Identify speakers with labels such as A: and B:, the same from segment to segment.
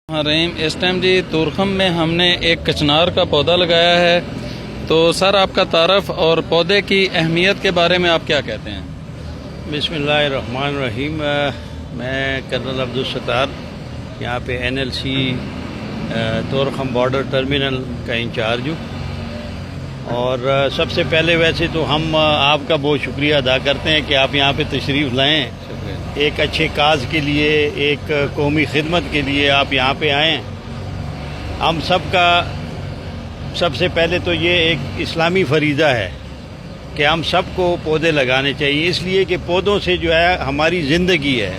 A: رحیم اس time جی تورخم میں ہم نے ایک کچنار کا پودا لگایا ہے، تو سر آپ کا تعارف اور پودے کی اہمیت کے بارے میں آپ کیا کہتے ہیں؟
B: بسم اللہ الرحمن الرحیم۔ میں کرنل عبدالستار یہاں پہ NLC تورخم بارڈر ٹرمینل کا انچارج ہوں، اور سب سے پہلے ویسے تو ہم آپ کا بہت شکریہ ادا کرتے ہیں کہ آپ یہاں پہ تشریف لائیں، ایک اچھے کاز کے لیے، ایک قومی خدمت کے لیے آپ یہاں پہ آئیں۔ ہم سب کا سب سے پہلے تو یہ ایک اسلامی فریضہ ہے کہ ہم سب کو پودے لگانے چاہیے، اس لیے کہ پودوں سے جو ہے ہماری زندگی ہے۔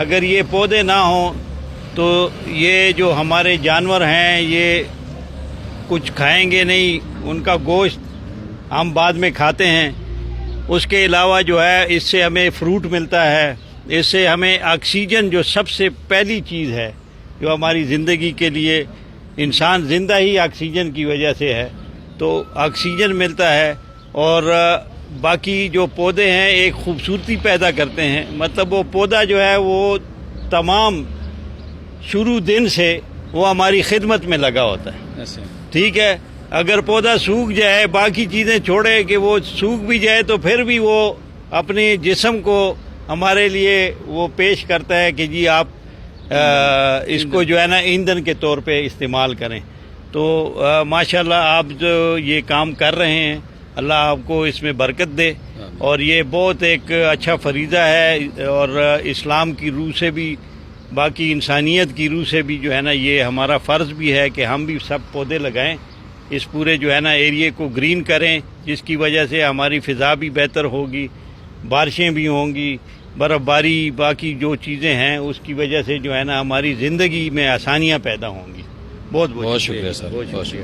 B: اگر یہ پودے نہ ہوں تو یہ جو ہمارے جانور ہیں یہ کچھ کھائیں گے نہیں، ان کا گوشت ہم بعد میں کھاتے ہیں۔ اس کے علاوہ جو ہے اس سے ہمیں فروٹ ملتا ہے، اس سے ہمیں آکسیجن جو سب سے پہلی چیز ہے جو ہماری زندگی کے لیے، انسان زندہ ہی آکسیجن کی وجہ سے ہے، تو آکسیجن ملتا ہے۔ اور باقی جو پودے ہیں ایک خوبصورتی پیدا کرتے ہیں، مطلب وہ پودا جو ہے وہ تمام شروع دن سے وہ ہماری خدمت میں لگا ہوتا ہے، ٹھیک ہے۔ اگر پودا سوکھ جائے، باقی چیزیں چھوڑے کہ وہ سوکھ بھی جائے، تو پھر بھی وہ اپنے جسم کو ہمارے لیے وہ پیش کرتا ہے کہ جی آپ اس کو جو ہے نا ایندھن کے طور پہ استعمال کریں۔ تو ماشاءاللہ آپ جو یہ کام کر رہے ہیں، اللہ آپ کو اس میں برکت دے، اور یہ بہت ایک اچھا فریضہ ہے، اور اسلام کی روح سے بھی، باقی انسانیت کی روح سے بھی جو ہے نا یہ ہمارا فرض بھی ہے کہ ہم بھی سب پودے لگائیں، اس پورے جو ہے نا ایریے کو گرین کریں، جس کی وجہ سے ہماری فضا بھی بہتر ہوگی، بارشیں بھی ہوں گی، برف باری، باقی جو چیزیں ہیں اس کی وجہ سے جو ہے نا ہماری زندگی میں آسانیاں پیدا ہوں گی۔ بہت
A: شکریہ سر، بہت شکریہ۔